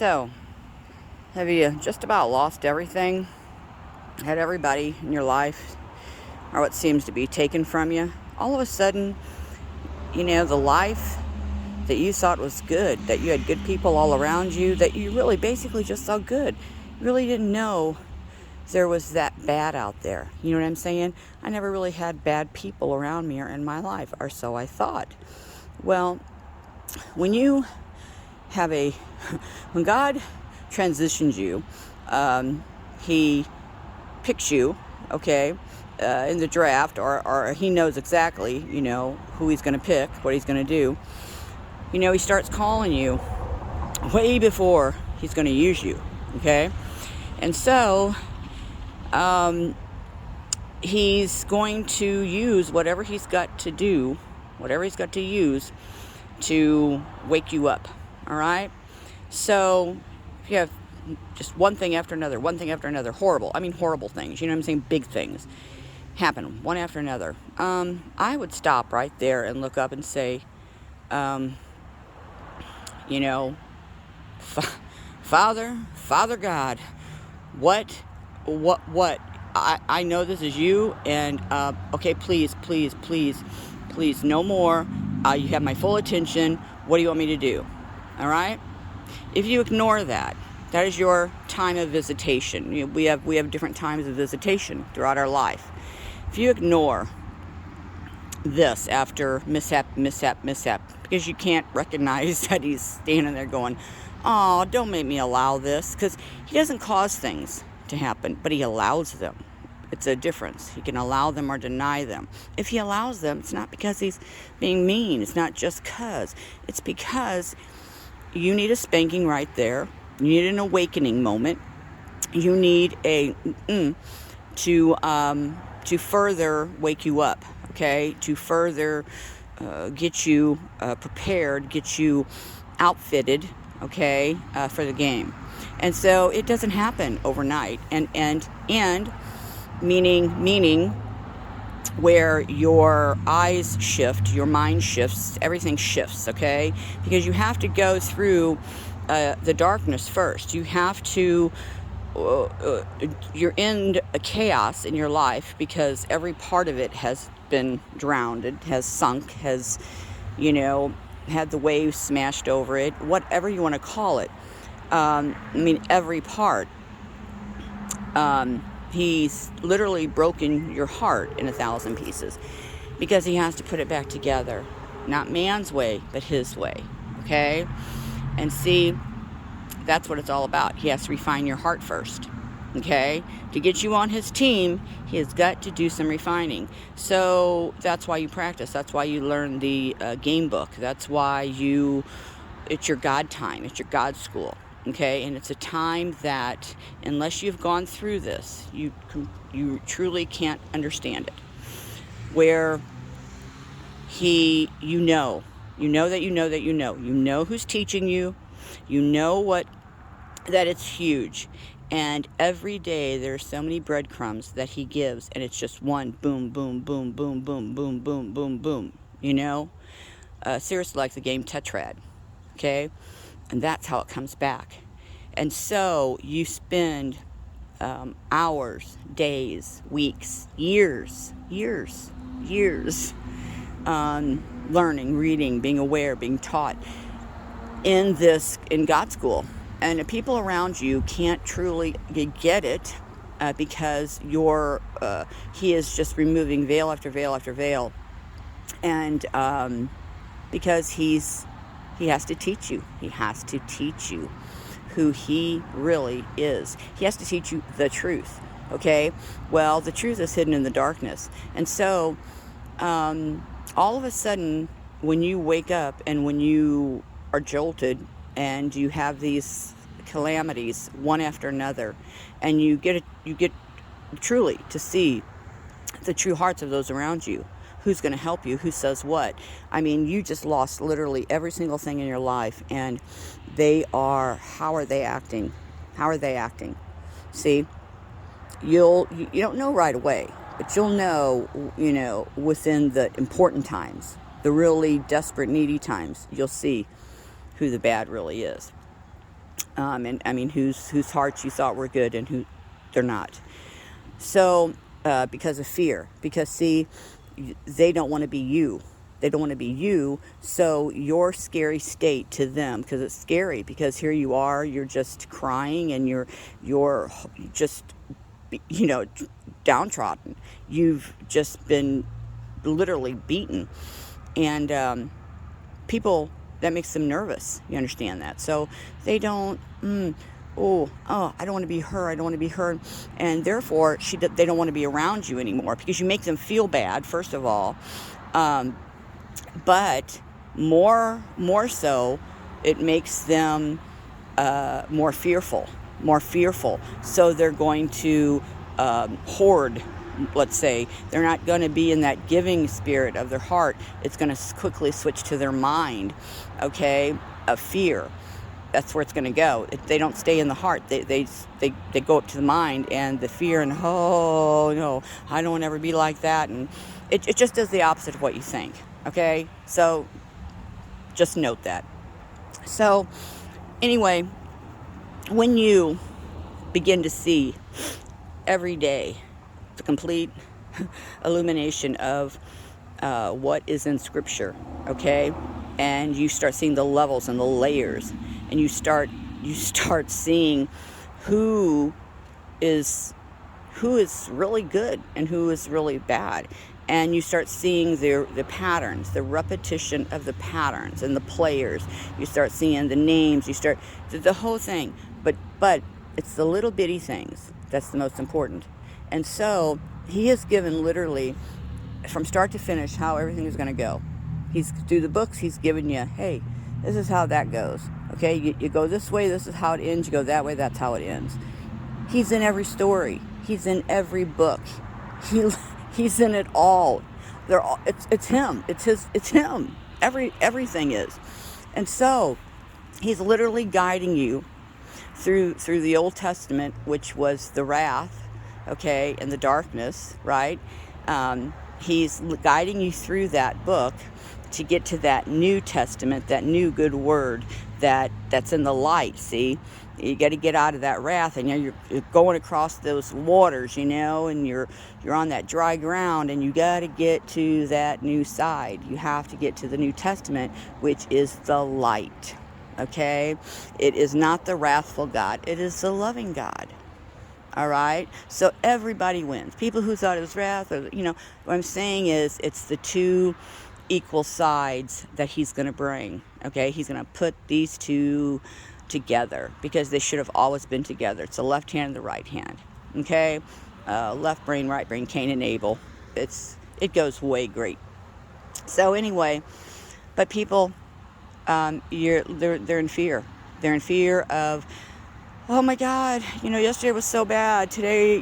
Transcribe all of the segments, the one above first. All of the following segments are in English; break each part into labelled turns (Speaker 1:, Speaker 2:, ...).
Speaker 1: So, have you just about lost everything? Had everybody in your life, or what seems to be taken from you? All of a sudden, the life that you thought was good, that you had good people all around you, that you really basically just saw good. You really didn't know there was that bad out there. You know what I'm saying? I never really had bad people around me or in my life, or so I thought. Well, when you have when God transitions you, he picks you, okay, in the draft, or he knows exactly, who he's going to pick, what he's going to do. He starts calling you way before he's going to use you, okay? And so, he's going to use whatever he's got to do, whatever he's got to use to wake you up, all right? So, if you have just one thing after another, horrible things, you know what I'm saying, big things happen, one after another, I would stop right there and look up and say, Father God, what, I know this is you, and, okay, please, no more, you have my full attention, what do you want me to do, all right? If you ignore that, that is your time of visitation. We have different times of visitation throughout our life. If you ignore this after mishap, because you can't recognize that he's standing there going, oh, don't make me allow this, because he doesn't cause things to happen, but he allows them. It's a difference. He can allow them or deny them. If he allows them, it's not because he's being mean. It's not just because. It's because you need a spanking right there. You need an awakening moment. You need to further wake you up, okay? To further get you prepared, get you outfitted, okay, for the game. And so it doesn't happen overnight. And meaning where your eyes shift, your mind shifts, everything shifts, okay? Because you have to go through the darkness first. You have to, you're in a chaos in your life because every part of it has been drowned, it has sunk, has, had the waves smashed over it, whatever you want to call it. Every part. He's literally broken your heart in 1,000 pieces because he has to put it back together. Not man's way, but his way. Okay? And see, that's what it's all about. He has to refine your heart first. Okay? To get you on his team, he has got to do some refining. So that's why you practice. That's why you learn the game book. That's why it's your God time. It's your God school. Okay, and it's a time that, unless you've gone through this, you truly can't understand it. Where you know who's teaching you, that it's huge, and every day there's so many breadcrumbs that he gives, and it's just one boom, boom, boom, boom, boom, boom, boom, boom, boom. Seriously, like the game Tetrad. Okay. And that's how it comes back. And so you spend hours, days, weeks, years learning, reading, being aware, being taught in God school. And the people around you can't truly get it because he is just removing veil after veil after veil. And because he has to teach you. He has to teach you who he really is. He has to teach you the truth, okay? Well, the truth is hidden in the darkness. And so, all of a sudden, when you wake up and when you are jolted and you have these calamities one after another, and you get truly to see the true hearts of those around you, who's going to help you, who says what. You just lost literally every single thing in your life, and how are they acting? See, you don't know right away, but you'll know, within the important times, the really desperate, needy times, you'll see who the bad really is. And I mean, whose hearts you thought were good and who they're not. So, because of fear, because see, they don't want to be you. They don't want to be you. So your scary state to them, because it's scary, because here you are, you're just crying and you're just, downtrodden. You've just been literally beaten, and people, that makes them nervous. You understand that? So they don't. I don't want to be her. I don't want to be her, and therefore they don't want to be around you anymore because you make them feel bad. First of all, but more so, it makes them more fearful. So they're going to hoard. Let's say they're not going to be in that giving spirit of their heart. It's going to quickly switch to their mind, okay, of fear. That's where it's going to go. They don't stay in the heart. They go up to the mind and the fear and, oh no, I don't want to ever be like that. And it just does the opposite of what you think, okay? So just note that. So anyway, when you begin to see every day the complete illumination of what is in Scripture, okay, and you start seeing the levels and the layers, and you start seeing who is really good and who is really bad, and you start seeing the patterns, the repetition of the patterns and the players. You start seeing the names. You start the whole thing, but it's the little bitty things that's the most important. And so he has given literally from start to finish how everything is going to go. He's through the books. He's given you, hey, this is how that goes. Okay, you go this way. This is how it ends. You go that way. That's how it ends. He's in every story. He's in every book. He's in it all. They're all. It's him. It's him. Everything is. And so he's literally guiding you through the Old Testament, which was the wrath, okay, and the darkness, right? He's guiding you through that book to get to that New Testament, that new good word that's in the light. See, you got to get out of that wrath, and you're going across those waters, and you're on that dry ground, and you got to get to that new side. You have to get to the New Testament, which is the light. Okay, it is not the wrathful God; it is the loving God. All right, so everybody wins. People who thought it was wrath, or what I'm saying is, it's the two equal sides that he's going to bring. Okay, he's going to put these two together because they should have always been together. It's the left hand and the right hand. Okay, left brain, right brain, Cain and Abel. It goes way great. So anyway, but people, they're in fear. They're in fear of, oh my God, yesterday was so bad. Today,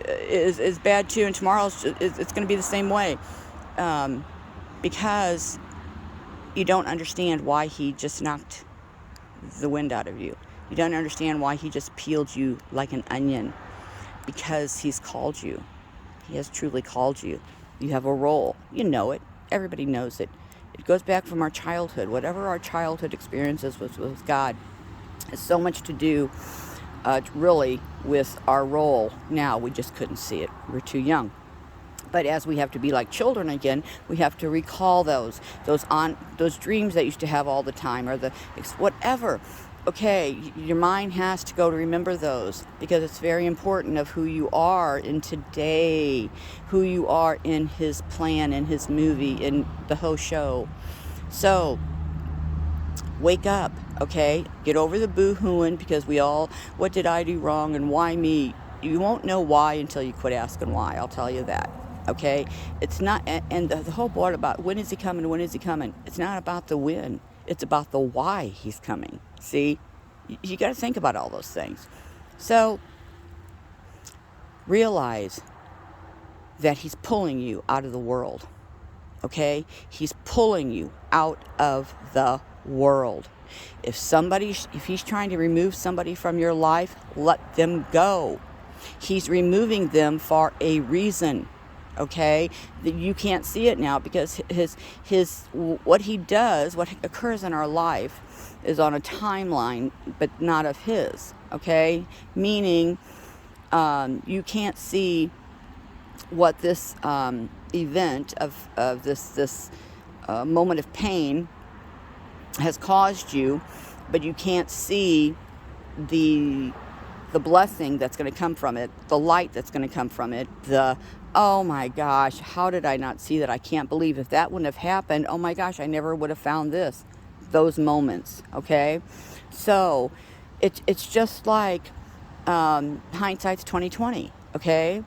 Speaker 1: is bad too, and tomorrow it's going to be the same way, because you don't understand why he just knocked the wind out of you. You don't understand why he just peeled you like an onion, because he's called you. He has truly called you. You have a role. You know it. Everybody knows it. It goes back from our childhood. Whatever our childhood experiences with God has so much to do, really, with our role. Now, we just couldn't see it. We're too young. But as we have to be like children again, we have to recall those dreams that you used to have all the time, or whatever. Okay, your mind has to go to remember those, because it's very important of who you are in today, who you are in his plan, in his movie, in the whole show. So wake up, okay? Get over the boo-hooing, because what did I do wrong and why me? You won't know why until you quit asking why, I'll tell you that. Okay, it's not, and the whole part about when is he coming, it's not about the when, it's about the why he's coming. See, you got to think about all those things. So realize that he's pulling you out of the world. Okay, he's pulling you out of the world. If he's trying to remove somebody from your life, let them go. He's removing them for a reason. okay? That you can't see it now because what he does, what occurs in our life is on a timeline, but not of his, okay? Meaning, you can't see what this event of this moment of pain has caused you, but you can't see the blessing that's going to come from it, the light that's going to come from it, oh my gosh, how did I not see that? I can't believe if that wouldn't have happened, oh my gosh, I never would have found this. Those moments, okay? So it's just like hindsight's 2020, okay?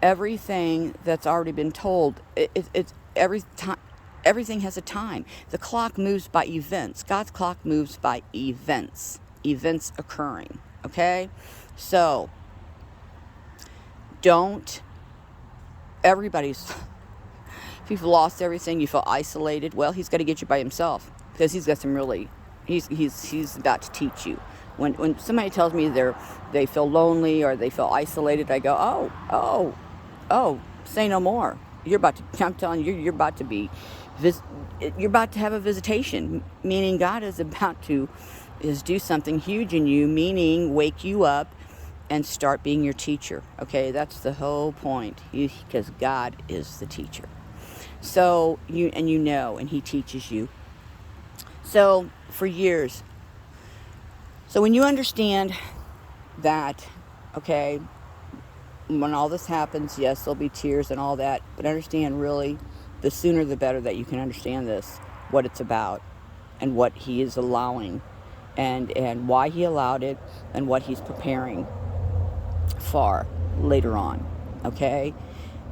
Speaker 1: Everything that's already been told, it's every time. Everything has a time. The clock moves by events. God's clock moves by events. Events occurring. Okay? So, everybody's, if you've lost everything, you feel isolated, well, he's got to get you by himself. Because he's got some really, he's about to teach you. When somebody tells me they feel lonely or they feel isolated, I go, oh, say no more. I'm telling you, you're about to be, you're about to have a visitation, meaning God is about to do something huge in you, meaning wake you up and start being your teacher. Okay, that's the whole point, because God is the teacher. So and he teaches you. So for years. So when you understand that, okay, when all this happens, yes, there'll be tears and all that, but understand really, the sooner the better that you can understand this, what it's about, and what he is allowing, and why he allowed it, and what he's preparing for later on, okay?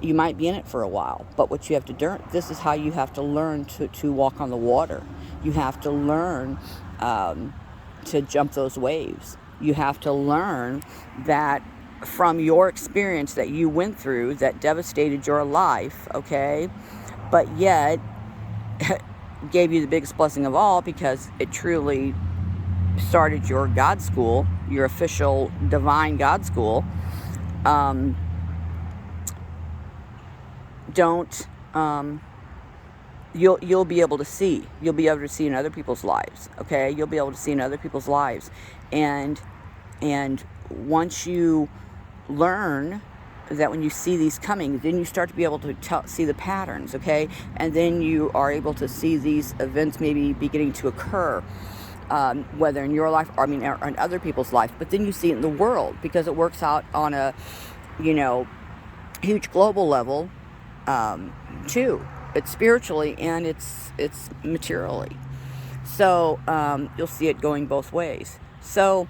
Speaker 1: You might be in it for a while, but what you have to do, this is how you have to learn to walk on the water. You have to learn to jump those waves. You have to learn that from your experience that you went through that devastated your life, okay, but yet gave you the biggest blessing of all, because it truly started your God school, your official divine God school. You'll be able to see. You'll be able to see in other people's lives, okay? You'll be able to see in other people's lives. And once you learn that when you see these coming, then you start to be able to see the patterns, okay? And then you are able to see these events maybe beginning to occur, whether in your life, or in other people's life. But then you see it in the world, because it works out on a, huge global level, too. It's spiritually and it's materially. So you'll see it going both ways. So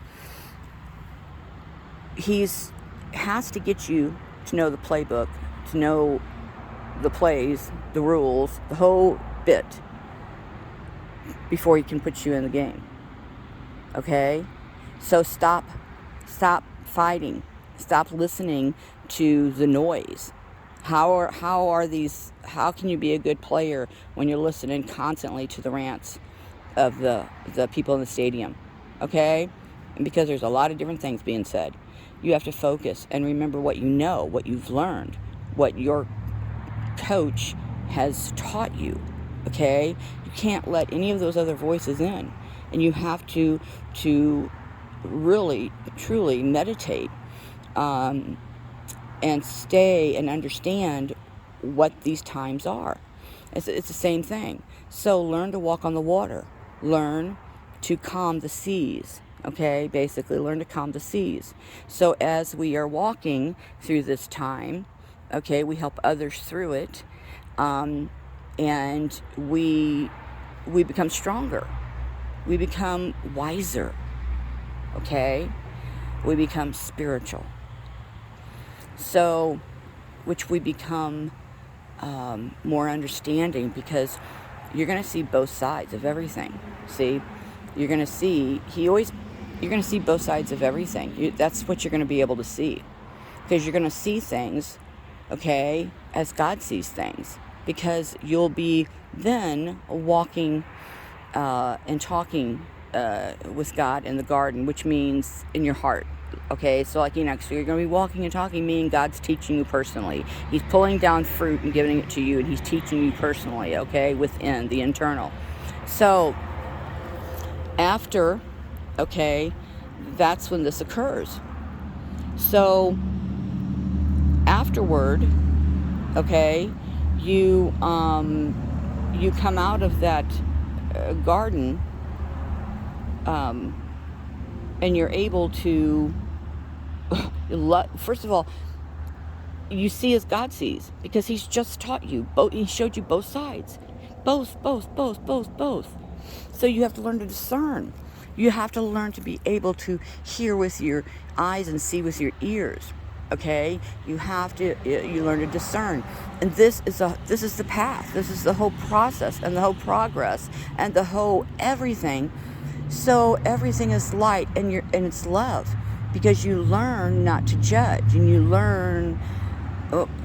Speaker 1: has to get you to know the playbook, to know the plays, the rules, the whole bit, before he can put you in the game. Okay? So stop fighting. Stop listening to the noise. How can you be a good player when you're listening constantly to the rants of the people in the stadium? Okay? And because there's a lot of different things being said. You have to focus and remember what you know, what you've learned, what your coach has taught you. Okay? You can't let any of those other voices in. And you have to really, truly meditate, and stay and understand what these times are. It's the same thing. So learn to walk on the water. Learn to calm the seas. Okay, basically learn to calm the seas. So as we are walking through this time, okay, we help others through it, and we become stronger. We become wiser. Okay, we become spiritual. So, which we become more understanding, because you're going to see both sides of everything. See, you're going to see both sides of everything. That's what you're going to be able to see, because you're going to see things, okay, as God sees things, because you'll be then walking and talking with God in the garden, which means in your heart. Okay, so like, so you're going to be walking and talking, meaning God's teaching you personally. He's pulling down fruit and giving it to you, and he's teaching you personally, okay, within the internal. So after, okay, that's when this occurs. So afterward, okay, you come out of that garden, and you're able to, first of all, you see as God sees, because he's just taught you both. He showed you both sides, both. So you have to learn to discern. You have to learn to be able to hear with your eyes and see with your ears. Okay, you learn to discern, and this is the path. This is the whole process and the whole progress and the whole everything. So everything is light, and it's love, because you learn not to judge, and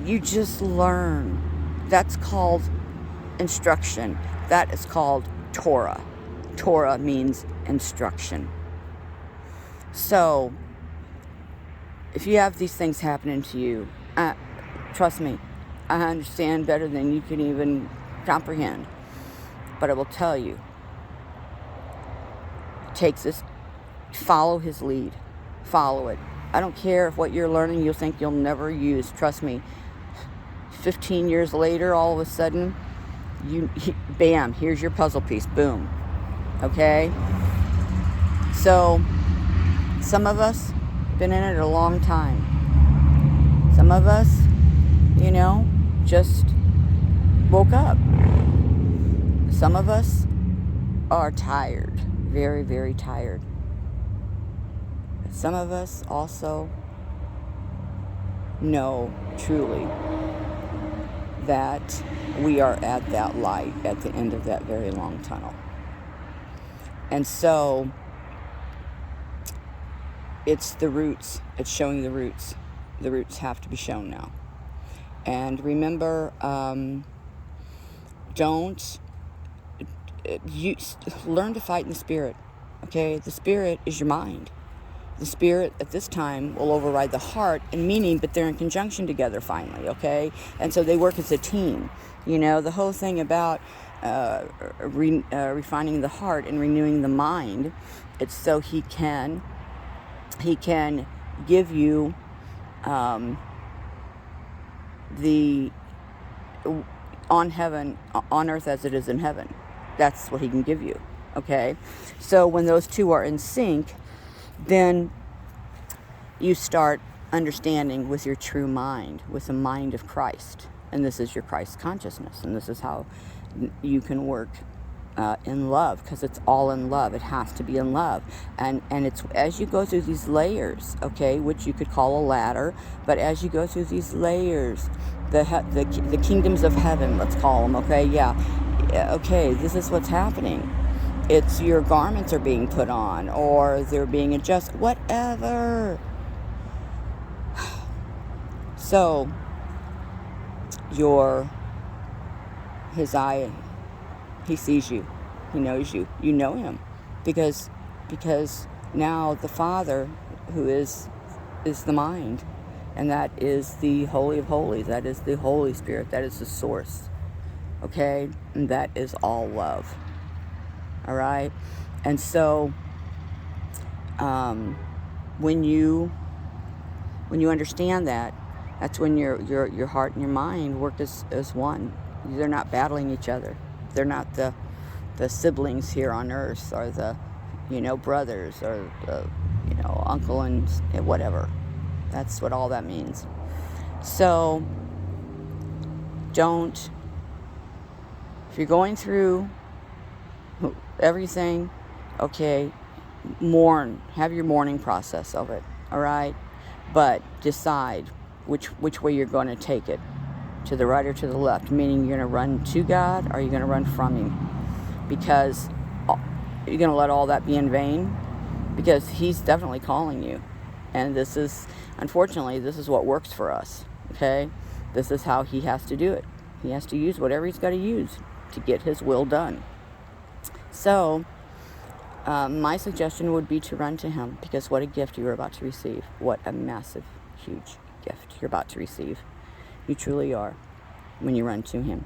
Speaker 1: you just learn. That's called instruction. That is called Torah. Torah means instruction. So if you have these things happening to you, trust me, I understand better than you can even comprehend. But I will tell you, it takes this, follow his lead. Follow it. I don't care if what you're learning you'll think you'll never use. Trust me, 15 years later, all of a sudden, bam, here's your puzzle piece. Boom. Okay? So, some of us been in it a long time. Some of us, just woke up. Some of us are tired, very, very tired. Some of us also know truly that we are at that light at the end of that very long tunnel. And so it's the roots. It's showing the roots. The roots have to be shown now. And remember, learn to fight in the spirit. Okay? The spirit is your mind. The spirit at this time will override the heart and meaning, but they're in conjunction together finally, okay? And so they work as a team. The whole thing about refining the heart and renewing the mind, it's so he can give you the on earth as it is in heaven. That's what he can give you, okay? So when those two are in sync, then you start understanding with your true mind, with the mind of Christ. And this is your Christ consciousness. And this is how you can work in love, because it's all in love. It has to be in love. And it's as you go through these layers, okay, which you could call a ladder, but as you go through these layers, the kingdoms of heaven, let's call them, okay, okay, this is what's happening. It's your garments are being put on, or they're being adjusted, whatever. So, his eye, he sees you, he knows you, you know him, because now the Father, who is the mind, and that is the Holy of Holies, that is the Holy Spirit, that is the source, okay, and that is all love. All right, and so when you understand that, that's when your heart and your mind work as one. They're not battling each other. They're not the siblings here on earth, or the brothers, or the uncle and whatever. That's what all that means. So if you're going through everything, okay, have your mourning process of it, all right? But decide which way you're going to take it, to the right or to the left, meaning you're going to run to God, or you're going to run from him, because you're going to let all that be in vain, because he's definitely calling you. And unfortunately, this is what works for us, okay? This is how he has to do it. He has to use whatever he's got to use to get his will done. So, my suggestion would be to run to him, because what a gift you're about to receive. What a massive, huge gift you're about to receive. You truly are, when you run to him.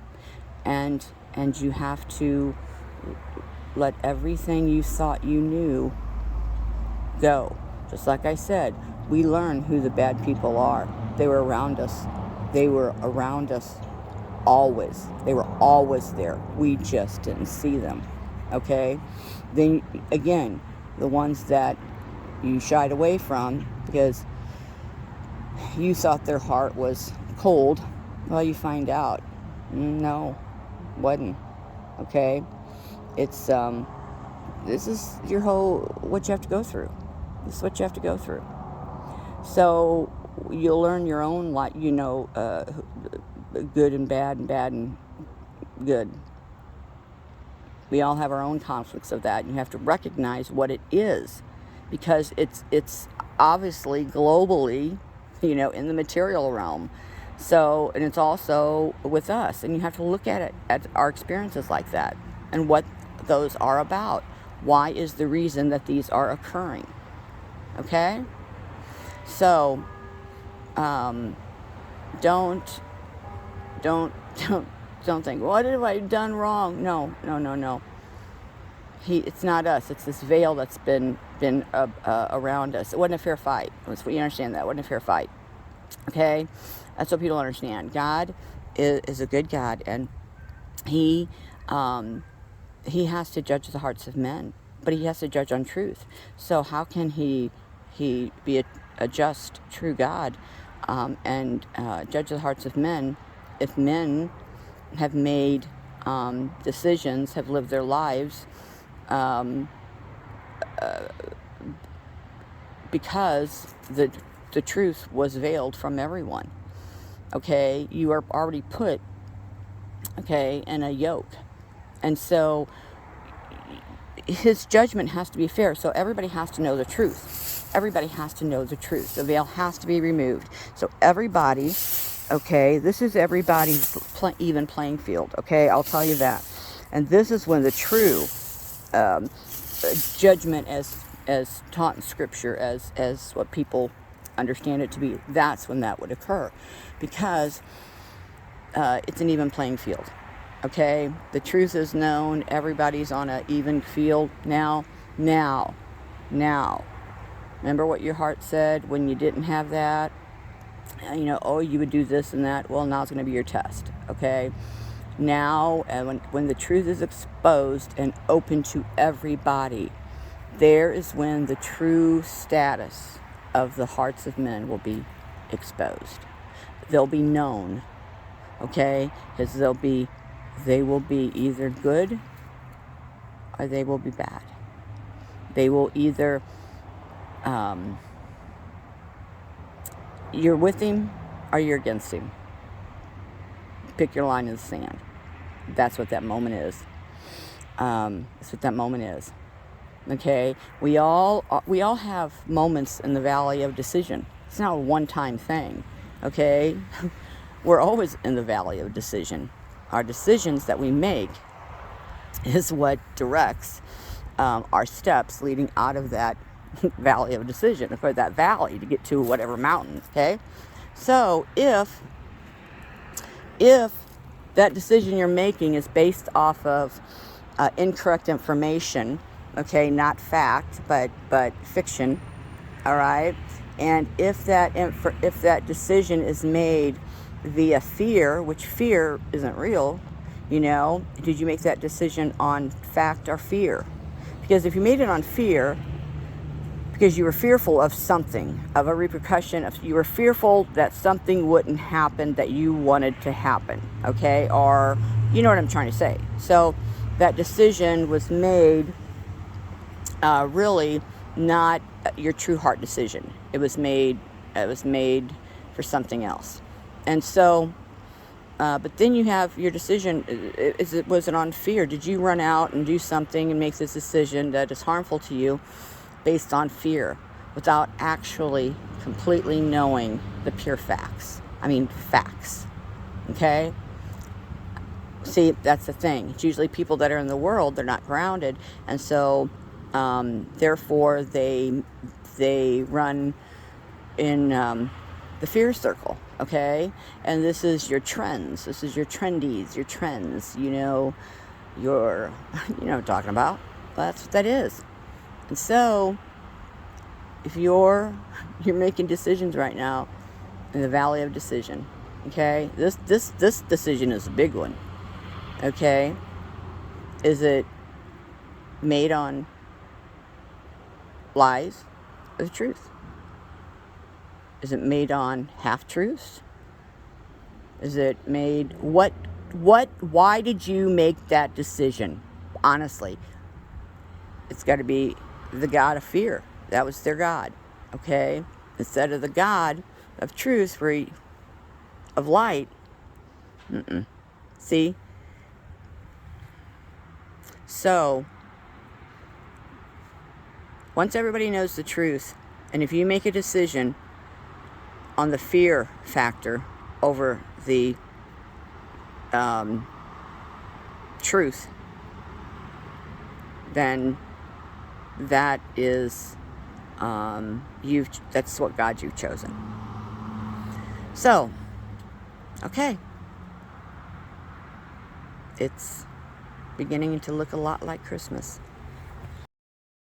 Speaker 1: And you have to let everything you thought you knew go. Just like I said, we learn who the bad people are. They were around us. They were around us always. They were always there. We just didn't see them. Okay? Then, again, the ones that you shied away from because you thought their heart was cold, well, you find out, no, wasn't. Okay? It's, this is your whole, what you have to go through. This is what you have to go through. So you'll learn your own, good and bad and good. We all have our own conflicts of that. You have to recognize what it is, because it's obviously globally, in the material realm. So, and it's also with us, and you have to look at it, at our experiences like that, and what those are about. Why is the reason that these are occurring? Okay? So, don't think, what have I done wrong? No. It's not us. It's this veil that's been around us. It wasn't a fair fight. You understand that? It wasn't a fair fight. Okay? That's what people understand. God is a good God, and He has to judge the hearts of men, but He has to judge on truth. So how can He be a just, true God, and judge the hearts of men if men have made decisions, have lived their lives because the truth was veiled from everyone? Okay, you are already put, in a yoke, and so His judgment has to be fair. So everybody has to know the truth. Everybody has to know the truth. The veil has to be removed. So everybody, this is everybody's even playing field. Okay, I'll tell you that. And this is when the true judgment, as taught in Scripture, as what people understand it to be, that's when that would occur, because it's an even playing field. Okay, the truth is known. Everybody's on an even field now. Remember what your heart said when you didn't have that? You would do this and that. Well, now it's going to be your test. Okay, now, when the truth is exposed and open to everybody, there is when the true status of the hearts of men will be exposed. They'll be known. Okay, because they will be either good or they will be bad. They will either, you're with him or you're against him. Pick your line in the sand. That's what that moment is. That's what that moment is. Okay, we all have moments in the valley of decision. It's not a one-time thing. Okay, we're always in the valley of decision. Our decisions that we make is what directs our steps leading out of that valley of decision, or that valley to get to whatever mountain. Okay, so if that decision you're making is based off of incorrect information, okay, not fact, but fiction, all right, and if that decision is made via fear, which fear isn't real, did you make that decision on fact or fear? Because if you made it on fear, because you were fearful of something, of a repercussion, you were fearful that something wouldn't happen that you wanted to happen, okay? Or, you know what I'm trying to say. So that decision was made really not your true heart decision. It was made for something else. And so, but then you have your decision. Was it on fear? Did you run out and do something and make this decision that is harmful to you based on fear, without actually completely knowing the pure facts? I mean, facts. Okay? See, that's the thing. It's usually people that are in the world, they're not grounded, and so Therefore, they run in the fear circle, okay? And this is your trends. This is your trendies, your trends. You know what I'm talking about. That's what that is. And so, if you're making decisions right now in the valley of decision, okay? This decision is a big one, okay? Is it made on lies or the truth? Is it made on half-truths? Is it made, why did you make that decision? Honestly, it's got to be the God of fear. That was their God, okay? Instead of the God of truth, of light. See? So, once everybody knows the truth, and if you make a decision on the fear factor over the truth, then that is that's what God you've chosen. So, okay, it's beginning to look a lot like Christmas.